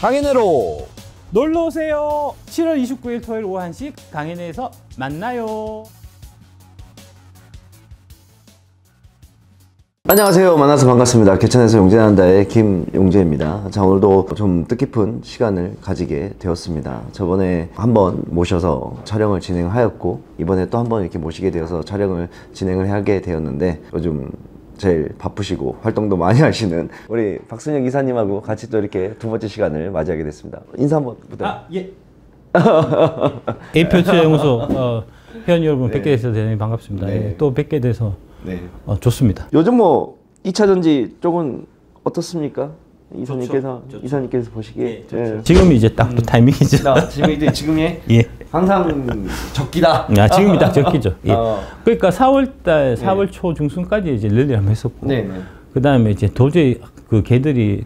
강인회로 놀러오세요. 7월 29일 토요일 오후 1시 강인회에서 만나요. 안녕하세요. 만나서 반갑습니다. 개천에서 용재난다의 김용재입니다. 자, 오늘도 좀 뜻깊은 시간을 가지게 되었습니다. 저번에 한번 모셔서 촬영을 진행하였고 이번에 또 한번 이렇게 모시게 되어서 촬영을 진행을 하게 되었는데 요즘 제일 바쁘시고 활동도 많이 하시는 우리 박순혁 이사님하고 같이 또 이렇게 두 번째 시간을 맞이하게 됐습니다. 인사 한번 부탁드립니다. 예. A표체연구소 회원 여러분 뵙게 돼서 대단히 반갑습니다. 네. 예, 또 뵙게 돼서 네. 좋습니다. 요즘 뭐 2차 전지 쪽은 어떻습니까? 이사님께서 보시기에. 네, 예. 지금 이제 딱 또 타이밍이죠. 지금이 예. 항상 적기다. 지금이 딱 적기죠. 예. 그러니까 4월 초 중순까지 이제 랠리를 한번 했었고, 그 다음에 이제 도저히 그 걔들이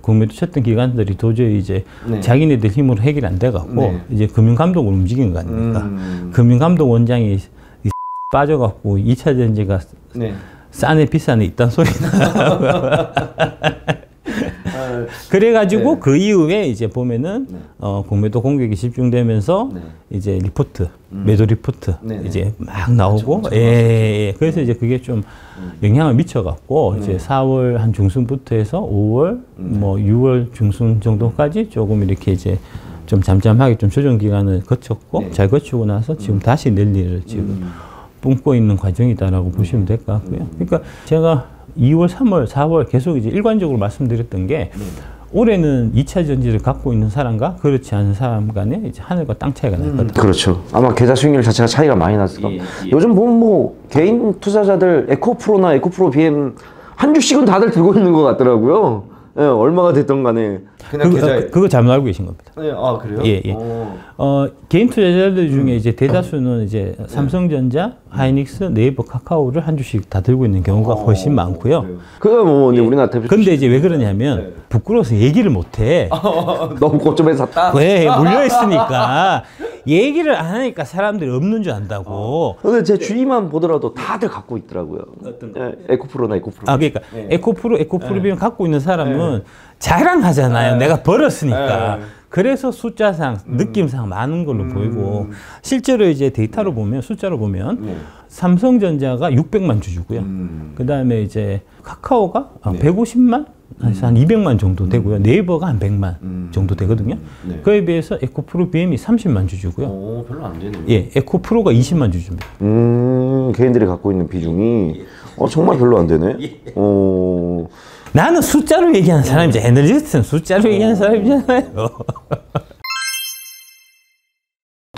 공매도 쳤던 기관들이 도저히 이제 자기네들 힘으로 해결이 안 돼갖고 이제 금융감독을 움직인 거 아닙니까? 금융감독 원장이 빠져갖고 2차 전지가 싸네 비싸네 있단 소리나. 그래가지고 그 이후에 이제 보면은 공매도 공격이 집중되면서 이제 리포트, 매도 리포트 이제 막 나오고, 그래서 이제 그게 좀 영향을 미쳐갖고 이제 4월 한 중순부터 해서 5월, 뭐 6월 중순 정도까지 조금 이렇게 이제 좀 잠잠하게 좀 조정 기간을 거쳤고 잘 거치고 나서 지금 다시 랠리를 지금 뿜고 있는 과정이다라고 보시면 될 것 같고요. 그러니까 제가 2월, 3월, 4월 계속 이제 일관적으로 말씀드렸던 게 올해는 2차 전지를 갖고 있는 사람과 그렇지 않은 사람 간에 이제 하늘과 땅 차이가 났거든요. 그렇죠. 아마 계좌 수익률 자체가 차이가 많이 났을 겁니다. 요즘 보면 뭐 개인 투자자들 에코프로나 에코프로 BM 한 주씩은 다들 들고 있는 것 같더라고요. 예, 얼마가 됐던 간에 그냥 그거 잘못 알고 계신 겁니다. 그래요? 예. 개인 투자자들 중에 이제 대다수는 이제 삼성전자, 하이닉스, 네이버, 카카오를 한 주씩 다 들고 있는 경우가 훨씬 많고요. 그거 뭐 우리나라 대표. 근데 이제 왜 그러냐면 부끄러워서 얘기를 못해. 너무 고점에 샀다. 왜 물려 있으니까 얘기를 안 하니까 사람들이 없는 줄 안다고. 근데 제 주위만 보더라도 다들 갖고 있더라고요. 어떤 거? 에코프로나 에코프로. 그러니까 에코프로 비면 갖고 있는 사람은 자랑하잖아요. 내가 벌었으니까. 그래서 숫자상, 느낌상 많은 걸로 보이고, 실제로 이제 데이터로 보면, 숫자로 보면, 삼성전자가 600만 주주고요. 그 다음에 이제 카카오가 150만? 한 200만 정도 되고요. 네이버가 한 100만 정도 되거든요. 그에 비해서 에코프로 BM이 30만 주주고요. 별로 안 되네요. 예, 에코프로가 20만 주주입니다. 개인들이 갖고 있는 비중이 정말 별로 안 되네. 나는 숫자로 얘기하는 사람이지. 애널리스트는 숫자로 얘기하는 사람이잖아요.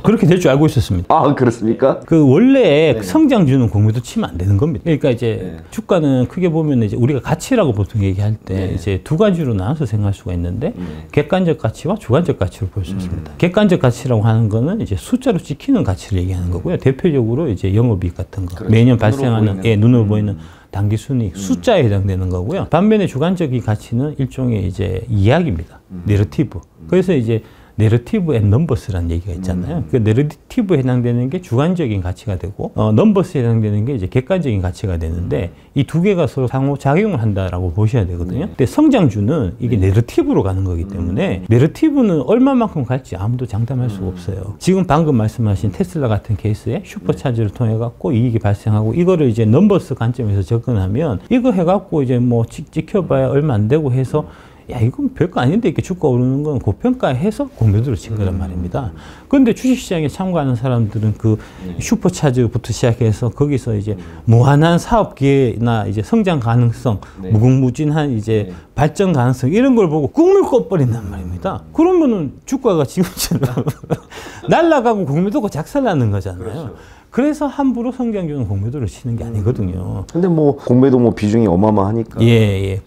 그렇게 될 줄 알고 있었습니다. 그렇습니까? 그 원래 성장주는 공매도 치면 안 되는 겁니다. 그러니까 이제 주가는 크게 보면 이제 우리가 가치라고 보통 얘기할 때 이제 두 가지로 나눠서 생각할 수가 있는데 객관적 가치와 주관적 가치로 볼 수 있습니다. 객관적 가치라고 하는 거는 이제 숫자로 찍히는 가치를 얘기하는 거고요. 대표적으로 이제 영업이익 같은 거, 매년 발생하는 눈으로 보이는 단기 순이익 숫자에 해당되는 거고요. 반면에 주관적인 가치는 일종의 이제 이야기입니다. 내러티브. 그래서 이제 내러티브 앤 넘버스라는 얘기가 있잖아요. 그 내러티브에 해당되는 게 주관적인 가치가 되고 넘버스에 해당되는 게 이제 객관적인 가치가 되는데 이 두 개가 서로 상호작용을 한다라고 보셔야 되거든요. 근데 성장주는 이게 내러티브로 가는 거기 때문에 내러티브는 얼마만큼 갈지 아무도 장담할 수가 없어요. 지금 방금 말씀하신 테슬라 같은 케이스에 슈퍼차저를 통해 갖고 이익이 발생하고 이거를 이제 넘버스 관점에서 접근하면 이거 해갖고 이제 뭐 찍혀봐야 얼마 안 되고 해서 야, 이건 별거 아닌데 이렇게 주가 오르는 건 고평가해서 공매도를 친 거란 말입니다. 그런데 주식시장에 참가하는 사람들은 그 슈퍼차저부터 시작해서 거기서 이제 무한한 사업 기회나 이제 성장 가능성, 무궁무진한 이제 발전 가능성 이런 걸 보고 꿈을 꿔버린단 말입니다. 그러면은 주가가 지금처럼 날아가고 공매도가 작살나는 거잖아요. 그래서 함부로 성장주는 공매도를 치는 게 아니거든요. 근데 뭐 공매도 뭐 비중이 어마어마하니까.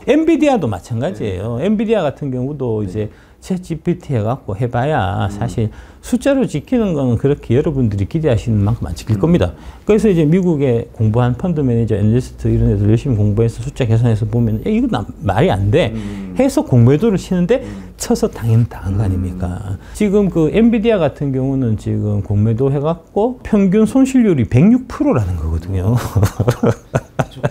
엔비디아도 마찬가지예요. 엔비디아 같은 경우도 이제 챗 GPT 해갖고 해봐야 사실 숫자로 지키는 거는 그렇게 여러분들이 기대하시는 만큼 안 지킬 겁니다. 그래서 이제 미국에 공부한 펀드 매니저, 애널리스트 이런 애들 열심히 공부해서 숫자 계산해서 보면 이거 말이 안 돼. 해서 공매도를 치는데 쳐서 당연 당한 거 아닙니까? 지금 그 엔비디아 같은 경우는 지금 공매도 해갖고 평균 손실률이 106%라는 거거든요.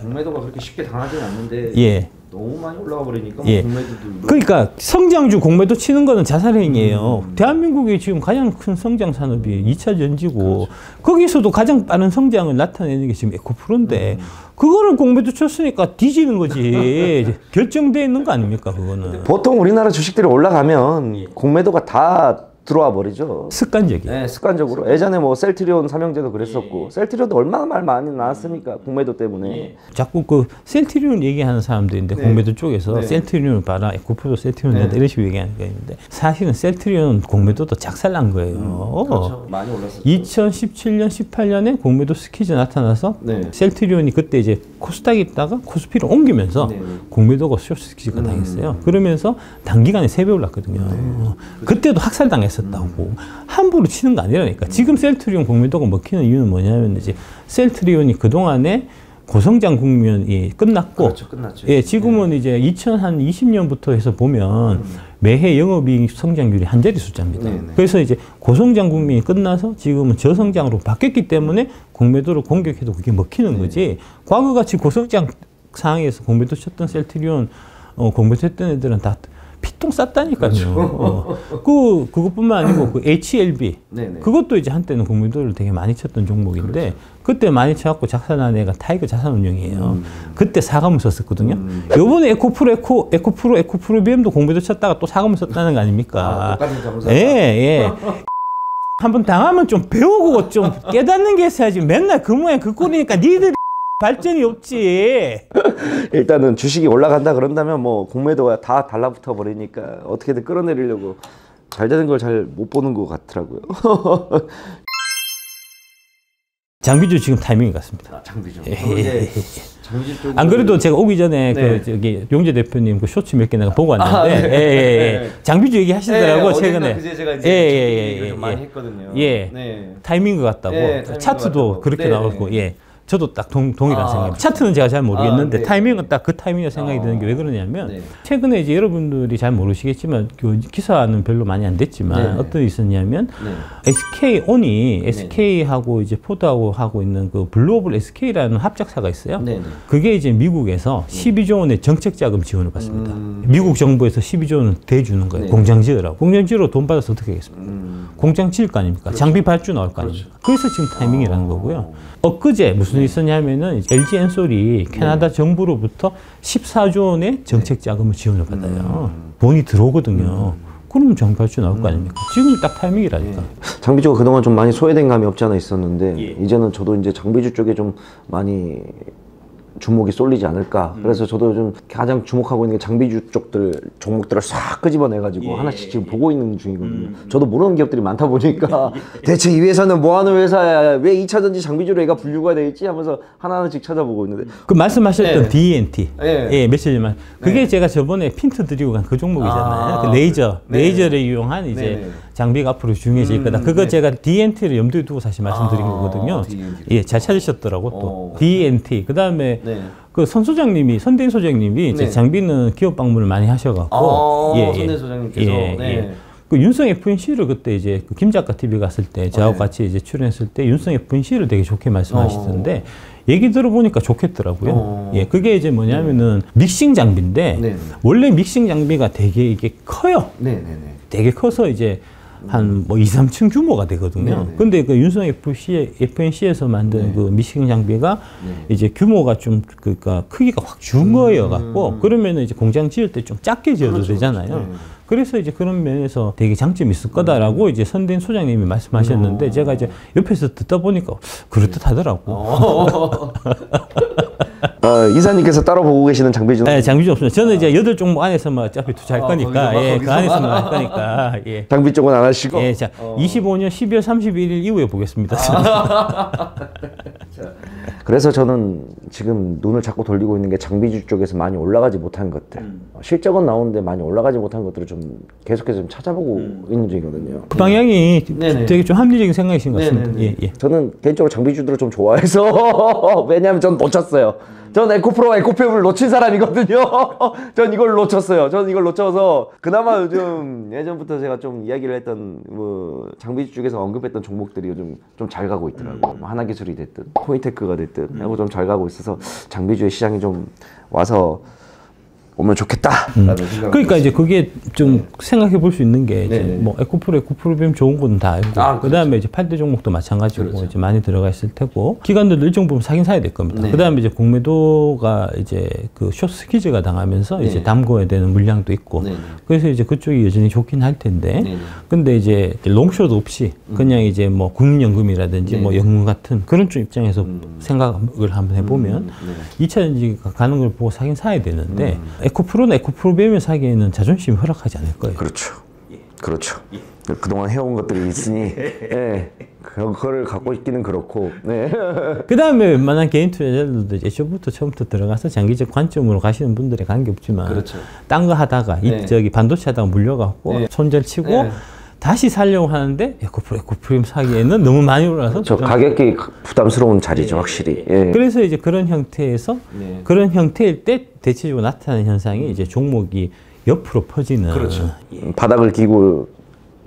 공매도가 그렇게 쉽게 당하지는 않는데. 예. 너무 많이 올라가 버리니까 예. 공매도도 그러니까 성장주 공매도 치는 거는 자살행위예요. 대한민국의 지금 가장 큰 성장 산업이 2차 전지고 거기서도 가장 빠른 성장을 나타내는 게 지금 에코프로인데 그거를 공매도 쳤으니까 뒤지는 거지. 결정돼 있는 거 아닙니까 그거는. 보통 우리나라 주식들이 올라가면 공매도가 다 들어와 버리죠. 습관적이에요. 네, 습관적으로. 예전에 뭐 셀트리온 삼형제도 그랬었고 셀트리온도 얼마나 말 많이 나왔습니까? 공매도 때문에. 자꾸 그 셀트리온 얘기하는 사람들인데 공매도 쪽에서 셀트리온을 봐라, 에코프로 셀트리온 된다 이런 식으로 얘기하는 거 있는데 사실은 셀트리온 공매도도 작살난 거예요. 그렇죠. 많이 올랐었죠. 2017년, 18년에 공매도 스퀴즈 나타나서 셀트리온이 그때 이제 코스닥에 있다가 코스피로 옮기면서 공매도가 쇼트 스퀴즈가 당했어요. 그러면서 단기간에 3배 올랐거든요. 그때도 학살당했어요. 었다고 함부로 치는 거 아니라니까. 지금 셀트리온 공매도가 먹히는 이유는 뭐냐면 이제 셀트리온이 그 동안에 고성장 국면이 끝났고, 그렇죠, 끝났죠. 예, 지금은 이제 2020년부터 해서 보면 매해 영업이익 성장률이 한 자리 숫자입니다. 그래서 이제 고성장 국면이 끝나서 지금은 저성장으로 바뀌었기 때문에 공매도를 공격해도 그게 먹히는 거지. 과거같이 고성장 상황에서 공매도 쳤던 셀트리온 공매도 했던 애들은 다 피똥 쌌다니까요. 그렇죠. 그것뿐만 아니고 그 HLB 그것도 이제 한때는 공매도를 되게 많이 쳤던 종목인데 그때 많이 쳐갖고 작살난 애가 타이거 자산운용이에요. 그때 사과문 썼었거든요. 요번에 에코프로 BM도 공매도 쳤다가 또 사과문 썼다는 거 아닙니까? 예. 한번 당하면 좀 배우고 좀 깨닫는 게 있어야지. 맨날 그 모양 그 꼴이니까 니들이 발전이 없지. 일단은 주식이 올라간다 그런다면 뭐 공매도가 다 달라붙어 버리니까 어떻게든 끌어내리려고 잘 되는 걸 잘 못 보는 것 같더라고요. 장비주 지금 타이밍이 같습니다. 장비주. 장비주 쪽으로... 안 그래도 제가 오기 전에 그 저기 용재 대표님 그 쇼츠 몇 개 내가 보고 왔는데 장비주 얘기하시더라고 최근에. 그제 제가 이제 좀 많이 했거든요. 타이밍 것 같다고. 차트도 그렇게 나왔고. 저도 딱 동일한 생각입니다. 차트는 제가 잘 모르겠는데 타이밍은 딱 그 타이밍이라고 생각이 드는 게 왜 그러냐면 최근에 이제 여러분들이 잘 모르시겠지만 그 기사는 별로 많이 안 됐지만 어떤 일이 있었냐면 SK온이 SK하고 이제 포드하고 하고 있는 그 블루오블 SK라는 합작사가 있어요. 그게 이제 미국에서 12조 원의 정책 자금 지원을 받습니다. 미국 정부에서 12조 원을 대주는 거예요. 공장 지으라고. 공장 지으러 돈 받아서 어떻게 하겠습니까? 공장 지을 거 아닙니까? 장비 발주 나올 거 아닙니까? 그래서 지금 타이밍이라는 거고요. 엊그제 무슨 일이 있었냐면은 LG 엔솔이 캐나다 정부로부터 14조 원의 정책 자금을 지원을 받아요. 돈이 들어오거든요. 그러면 장비 발주 나올 거 아닙니까? 지금 딱 타이밍이라니까. 장비주가 그동안 좀 많이 소외된 감이 없지 않아 있었는데 이제는 저도 이제 장비주 쪽에 좀 많이 주목이 쏠리지 않을까. 그래서 저도 좀 가장 주목하고 있는 게 장비주 쪽들 종목들을 싹 끄집어내가지고 하나씩 지금 보고 있는 중이거든요. 저도 모르는 기업들이 많다 보니까 대체 이 회사는 뭐 하는 회사야, 왜 2차전지 장비주로 얘가 분류가 돼 있지 하면서 하나하나씩 찾아보고 있는데 그 말씀하셨던 D&T 며칠 전에 그게 제가 저번에 핀트 드리고 간 그 종목이잖아요. 그 레이저를 이용한 이제 장비가 앞으로 중요해질 거다. 그거 제가 D&T를 염두에 두고 사실 말씀드린 거거든요. 잘 찾으셨더라고 또 D&T. 그 다음에 그 선 소장님이 선대인 소장님이 이제 장비는 기업 방문을 많이 하셔갖고 선대인 소장님께서 그 윤성 FNC를 그때 이제 그 김작가 TV 갔을 때 저하고 같이 이제 출연했을 때 윤성 FNC를 되게 좋게 말씀하시던데 얘기 들어보니까 좋겠더라고요. 그게 이제 뭐냐면은 믹싱 장비인데 원래 믹싱 장비가 되게 이게 커요. 되게 커서 이제 한 뭐 2, 3층 규모가 되거든요. 근데 그 윤성 FNC에서 만든 그 믹싱 장비가 이제 규모가 좀 그러니까 크기가 확 준 거여 갖고 그러면은 이제 공장 지을 때 좀 작게 지어도 되잖아요. 그래서 이제 그런 면에서 되게 장점이 있을 거다라고 이제 선대인 소장님이 말씀하셨는데 제가 이제 옆에서 듣다 보니까 그렇듯하더라고. 이사님께서 따로 보고 계시는 장비주는? 네, 장비주 없습니다. 저는 이제 8종목 안에서만 어차피 투자할 거니까, 그 안에서만 할 거니까, 장비 쪽은 안 하시고? 자, 25년 12월 31일 이후에 보겠습니다. 그래서 저는 지금 눈을 자꾸 돌리고 있는 게 장비주 쪽에서 많이 올라가지 못한 것들. 실적은 나오는데 많이 올라가지 못한 것들을 좀 계속해서 좀 찾아보고 있는 중이거든요. 그 방향이 되게 좀 합리적인 생각이신 것 같습니다. 저는 개인적으로 장비주들을 좀 좋아해서 왜냐하면 전 놓쳤어요. 전 에코프로와 에코프엠을 놓친 사람이거든요. 전 이걸 놓쳤어요. 전 이걸 놓쳐서 그나마 요즘 예전부터 제가 좀 이야기를 했던 뭐 장비주 쪽에서 언급했던 종목들이 요즘 좀 잘 가고 있더라고요. 뭐 하나기술이 됐든 코인테크가 됐든 하고 좀 잘 가고 있어서 장비주의 시장이 좀 와서 오면 좋겠다라는 생각. 그러니까 이제 그게 좀 네. 생각해 볼 수 있는 게 이제 네네. 뭐 에코프로비움 좋은 건 다 알고 그다음에 이제 8대 종목도 마찬가지고 그렇죠. 이제 많이 들어가 있을 테고 기관들도 일정 부분 사긴 사야 될 겁니다. 네. 그다음에 이제 공매도가 이제 그 숏스퀴즈가 당하면서 네. 이제 담궈야 되는 물량도 있고 네네. 그래서 이제 그쪽이 여전히 좋긴 할 텐데 네네. 근데 이제 롱숏 없이 그냥 이제 뭐 국민연금이라든지 뭐 네. 연금 같은 그런 쪽 입장에서 생각을 한번 해보면 네. 2차 전지가 가는 걸 보고 사긴 사야 되는데 에코프로는 에코프로비움을 사기에는 자존심이 허락하지 않을 거예요. 그렇죠. 그렇죠. 그동안 해온 것들이 있으니 예. 그거를 갖고 있기는 그렇고 네. 그 다음에 웬만한 개인 투자자들도 예초부터 처음부터 들어가서 장기적 관점으로 가시는 분들에 관계없지만 그렇죠. 딴 거 하다가 네. 저기 반도체 하다가 물려갖고 네. 손절치고 네. 다시 살려고 하는데 에코프로비움 사기에는 너무 많이 올라서 저 가격이 부담스러운 자리죠, 확실히. 예. 그래서 이제 그런 형태에서 네. 그런 형태일 때 대체적으로 나타나는 현상이 이제 종목이 옆으로 퍼지는 바닥을 기고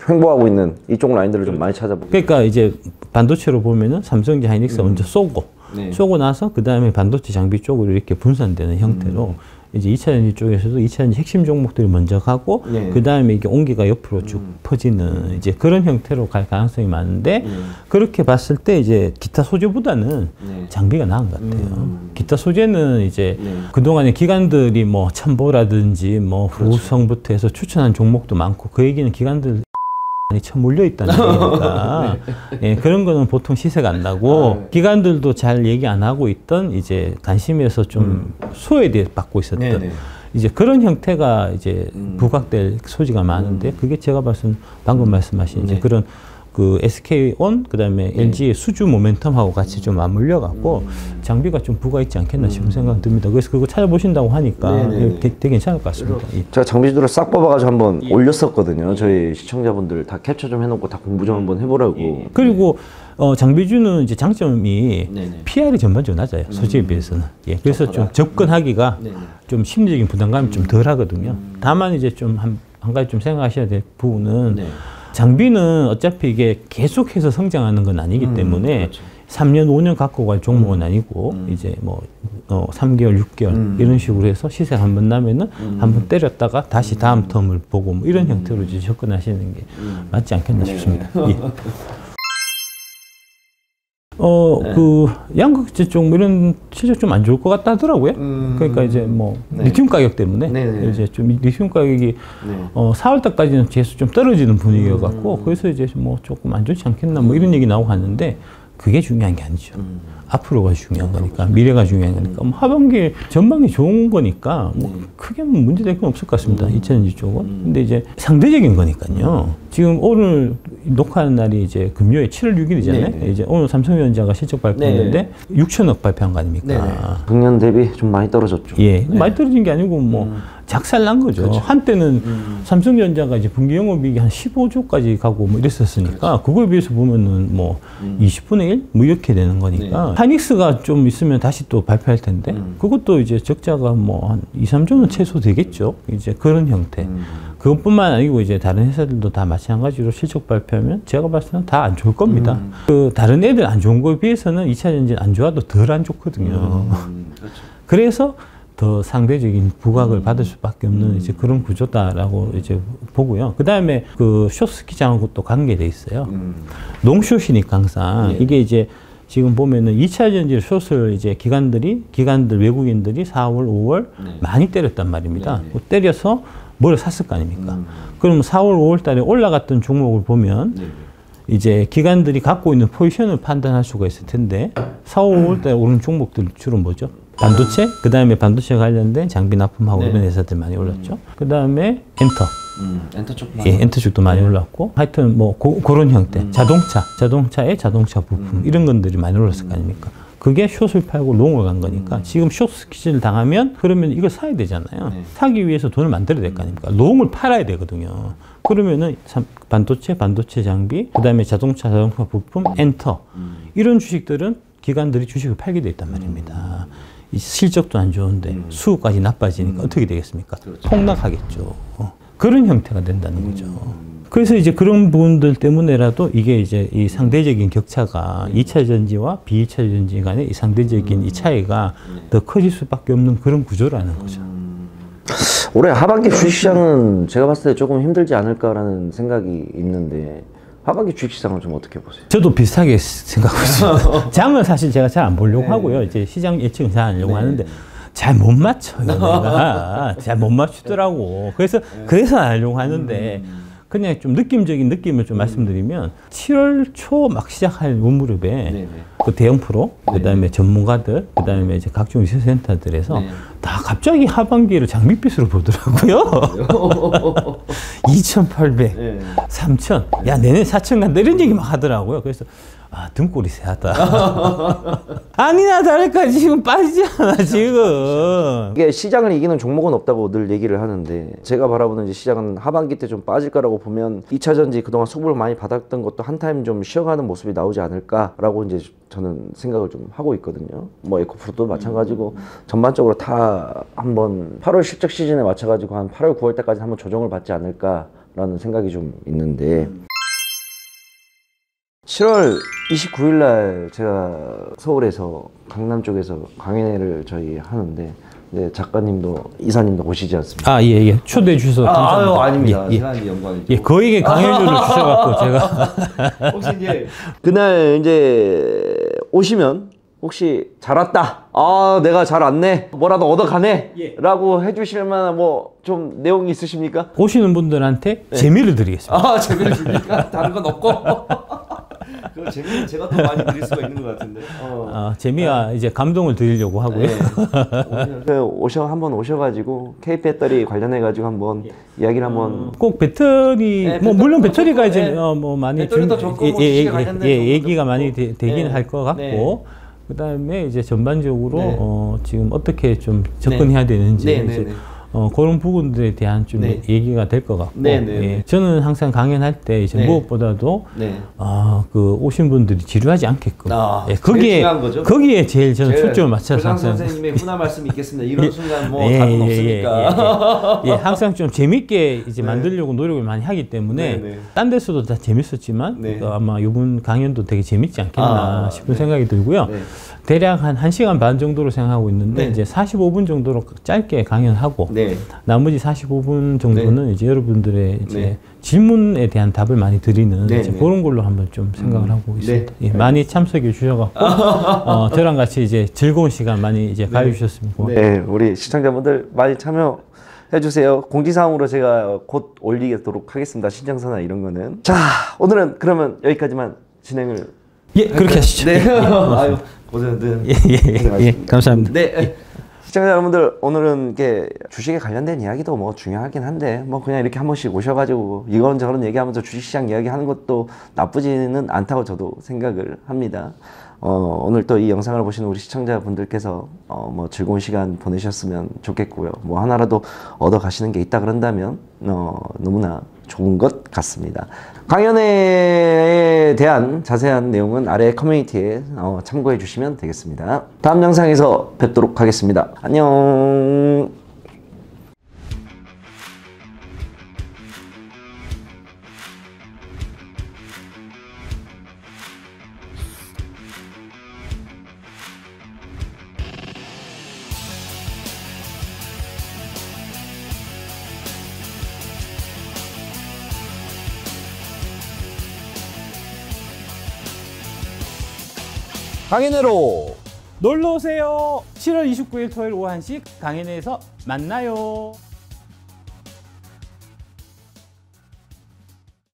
횡보하고 있는 이쪽 라인들을 좀 많이 찾아보고. 그러니까 이제 반도체로 보면은 삼성전자 하이닉스가 먼저 쏘고 네. 쏘고 나서 그 다음에 반도체 장비 쪽으로 이렇게 분산되는 형태로 이제 2차 전지 쪽에서도 2차 전지 핵심 종목들이 먼저 가고 네. 그 다음에 이게 온기가 옆으로 쭉 퍼지는 이제 그런 형태로 갈 가능성이 많은데 그렇게 봤을 때 이제 기타 소재보다는 네. 장비가 나은 것 같아요. 기타 소재는 이제 네. 그동안에 기관들이 뭐 첨보라든지 뭐 후성부터 해서 추천한 종목도 많고 그 얘기는 기관들 많이 쳐몰려 있다는 얘기니까 예, 그런 거는 보통 시세가 안 나고 기관들도 잘 얘기 안 하고 있던 이제 관심에서 좀 소외돼 받고 있었던 네네. 이제 그런 형태가 이제 부각될 소지가 많은데 그게 제가 봐서는 방금 말씀하신 이제 그런 그 SK온 그다음에 LG의 수주 모멘텀하고 같이 좀 맞물려 갖고 장비가 좀 부가 있지 않겠나 싶은 생각이 듭니다. 그래서 그거 찾아보신다고 하니까 되게 괜찮을 것 같습니다. 예. 제가 장비주를 싹 뽑아가지고 한번 올렸었거든요. 저희 시청자분들 다 캡처 좀 해놓고 다 공부 좀 한번 해보라고. 그리고 장비주는 이제 장점이 네네. PR이 전반적으로 낮아요. 소재에 비해서는. 예, 그래서 좀 접근하기가 좀 심리적인 부담감이 좀 덜 하거든요. 다만 이제 좀 한 가지 좀 생각하셔야 될 부분은 네. 장비는 어차피 이게 계속해서 성장하는 건 아니기 때문에 그렇죠. 3년, 5년 갖고 갈 종목은 아니고 이제 뭐 3개월, 6개월 이런 식으로 해서 시세가 한번 나면은 한번 때렸다가 다시 다음 텀을 보고 뭐 이런 형태로 이제 접근하시는 게 맞지 않겠나 싶습니다. 예. 그 양극재 쪽 뭐 이런 실적 좀 안 좋을 것 같다 하더라고요. 그러니까 이제 뭐 리튬 가격 때문에 네네. 이제 좀 리튬 가격이 4월 달까지는 계속 좀 떨어지는 분위기여 갖고 그래서 이제 뭐 조금 안 좋지 않겠나 뭐 이런 얘기 나오고 하는데 그게 중요한 게 아니죠. 앞으로가 중요한 거니까 미래가 중요한 거니까 뭐 하반기 전망이 좋은 거니까 뭐 크게 뭐 문제될 건 없을 것 같습니다. 2차전지 쪽은. 근데 이제 상대적인 거니까요. 지금 오늘 녹화하는 날이 이제 금요일 7월 6일이잖아요. 네네. 이제 오늘 삼성전자가 실적 발표했는데 6천억 발표한 거 아닙니까? 작년 대비 좀 많이 떨어졌죠. 예, 많이 떨어진 게 아니고 뭐 작살난 거죠. 그렇죠. 한때는 삼성전자가 이제 분기 영업이익이 한 15조까지 가고 뭐 이랬었으니까 그거에 비해서 보면은 뭐 20분의 1? 뭐 이렇게 되는 거니까 하이닉스가 좀 있으면 다시 또 발표할 텐데 그것도 이제 적자가 뭐 한 2, 3조는 최소 되겠죠. 이제 그런 형태. 그것뿐만 아니고 이제 다른 회사들도 다 마찬가지로 실적 발표하면 제가 봤을 때는 다 안 좋을 겁니다. 그 다른 애들 안 좋은 거에 비해서는 2차 전지는 안 좋아도 덜 안 좋거든요. 그렇죠. 그래서 더 상대적인 부각을 받을 수밖에 없는 이제 그런 구조다라고 이제 보고요. 그 다음에 그 숏스키장하고 또 관계돼 있어요. 롱숏이니까 항상 이게 이제 지금 보면은 2차 전지 숏을 이제 기관들 외국인들이 4월, 5월 많이 때렸단 말입니다. 그 때려서 뭘 샀을 거 아닙니까? 그럼 4월, 5월 달에 올라갔던 종목을 보면 이제 기관들이 갖고 있는 포지션을 판단할 수가 있을 텐데 4월, 5월 달에 오른 종목들 주로 뭐죠? 반도체, 그 다음에 반도체 관련된 장비 납품하고 이런 회사들 많이 올랐죠. 그 다음에 엔터 쪽. 엔터 쪽도 많이 올랐고, 하여튼 뭐 그런 형태, 자동차의 자동차 부품 이런 것들이 많이 올랐을 거 아닙니까? 그게 숏을 팔고 롱을 간 거니까 지금 숏 스퀴즈를 당하면 그러면 이거 사야 되잖아요. 사기 위해서 돈을 만들어야 될 거 아닙니까? 롱을 팔아야 되거든요. 그러면은 반도체 장비, 그 다음에 자동차 부품, 엔터 이런 주식들은 기관들이 주식을 팔게 돼 있단 말입니다. 실적도 안 좋은데 수급까지 나빠지니까 어떻게 되겠습니까? 그렇죠. 폭락하겠죠. 그런 형태가 된다는 거죠. 그래서 이제 그런 부분들 때문에라도 이게 이제 이 상대적인 격차가 2차 전지와 비 2차 전지 간의 이 상대적인 이 차이가 더 커질 수밖에 없는 그런 구조라는 거죠. 올해 하반기 주식시장은 제가 봤을 때 조금 힘들지 않을까라는 생각이 있는데 하반기 주식시장을 좀 어떻게 보세요? 저도 비슷하게 생각하고 있습니다. 장은 사실 제가 잘 안 보려고 네. 하고요. 이제 시장 예측은 잘 안 하려고 네. 하는데 잘 못 맞춰요. 내가 잘 못 맞추더라고. 그래서 안 하려고 하는데 그냥 좀 느낌적인 느낌을 좀 말씀드리면 7월 초 막 시작할 원무렵에 네네. 그 대형 프로, 그다음에 전문가들, 그다음에 이제 각종 리서치센터들에서 네. 다 갑자기 하반기를 장밋빛으로 보더라고요. 2,800, 네. 3,000, 야 내년 4,000 간다 이런 얘기 막 하더라고요. 그래서 아 등골이 세하다. 아니나 다를까 지금 빠지잖아 지금. 이게 시장을 이기는 종목은 없다고 늘 얘기를 하는데 제가 바라보는 이제 시장은 하반기 때 좀 빠질 거라고 보면 2차 전지 그동안 수급을 많이 받았던 것도 한 타임 좀 쉬어가는 모습이 나오지 않을까라고 이제 저는 생각을 좀 하고 있거든요. 뭐 에코프로도 마찬가지고 전반적으로 다 한번 8월 실적 시즌에 맞춰가지고 한 8월 9월 때까지 한번 조정을 받지 않을까라는 생각이 좀 있는데 7월 29일 날 제가 서울에서 강남 쪽에서 강연회를 저희 하는데 네, 작가님도 이사님도 오시지 않습니까? 아, 예. 초대해 주셔서 감사합니다. 아닙니다. 예. 시간이 영광이죠. 예, 거에게 강연료를 주셔갖고 제가 혹시 이제 그날 이제 오시면 혹시 잘 왔다. 아, 내가 잘 왔네. 뭐라도 얻어가네. 예. 라고 해주실 만한 뭐 좀 내용이 있으십니까? 오시는 분들한테 재미를 드리겠습니다. 아, 재미를 줍니까? 다른 건 없고. 그 재미는 제가 더 많이 드릴 수가 있는 것 같은데. 재미와 이제 감동을 드리려고 하고요. 한번 오셔가지고 K 배터리 관련해가지고 한번 이야기를 한번. 꼭 배터리, 네, 뭐 배터리 물론 더 배터리가 좋고, 이제 네. 뭐 많이 배터리도 좋고, 뭐 주식에 관련된 정보도 얘기가 좋고. 많이 되긴 네. 할 것 같고. 네. 그다음에 이제 전반적으로 네. 지금 어떻게 좀 접근해야 되는지 네, 이제 네, 네. 그런 부분들에 대한 좀 네. 얘기가 될 것 같고. 네, 네, 예. 네. 저는 항상 강연할 때 이제 네. 무엇보다도 네. 그 오신 분들이 지루하지 않게끔. 아, 예, 제일 중요한 거죠. 거기에 제일 저는 초점을 맞춰서 조장 항상. 선생님의 훈화 말씀이 있겠습니다. 이런 순간 뭐 예, 답은 예, 없으니까. 예, 항상 좀 재밌게 이제 네. 만들려고 노력을 많이 하기 때문에 네, 네. 딴 데서도 다 재밌었지만 네. 아마 이번 강연도 되게 재밌지 않겠나 싶은 네. 생각이 들고요. 네. 대략 한 1시간 반 정도로 생각하고 있는데 네. 이제 45분 정도로 짧게 강연하고 네. 나머지 45분 정도는 이제 여러분들의 이제 네. 질문에 대한 답을 많이 드리는 네, 이제 네. 그런 걸로 한번 좀 생각을 하고 있습니다. 네. 예, 많이 참석해 주셔갖고 저랑 같이 이제 즐거운 시간 많이 이제 가져주셨으면 고맙습니다. 네, 우리 시청자분들 많이 참여해 주세요. 공지사항으로 제가 곧 올리도록 하겠습니다. 신청서나 이런 거는. 자, 오늘은 그러면 여기까지만 진행을. 예, 그렇게 하시죠. 네. 아유, 고생들. 예, 감사합니다. 네. 시청자 여러분들, 오늘은 이게 주식에 관련된 이야기도 뭐 중요하긴 한데 뭐 그냥 이렇게 한 번씩 오셔가지고 이런저런 얘기하면서 주식시장 이야기하는 것도 나쁘지는 않다고 저도 생각을 합니다. 오늘 또 이 영상을 보시는 우리 시청자분들께서 뭐 즐거운 시간 보내셨으면 좋겠고요. 뭐 하나라도 얻어 가시는 게 있다 그런다면 너무나 좋은 것 같습니다. 강연회에 대한 자세한 내용은 아래 커뮤니티에 참고해 주시면 되겠습니다. 다음 영상에서 뵙도록 하겠습니다. 안녕. 강연회로 놀러 오세요. 7월 29일 토요일 오후 1시 강연회에서 만나요.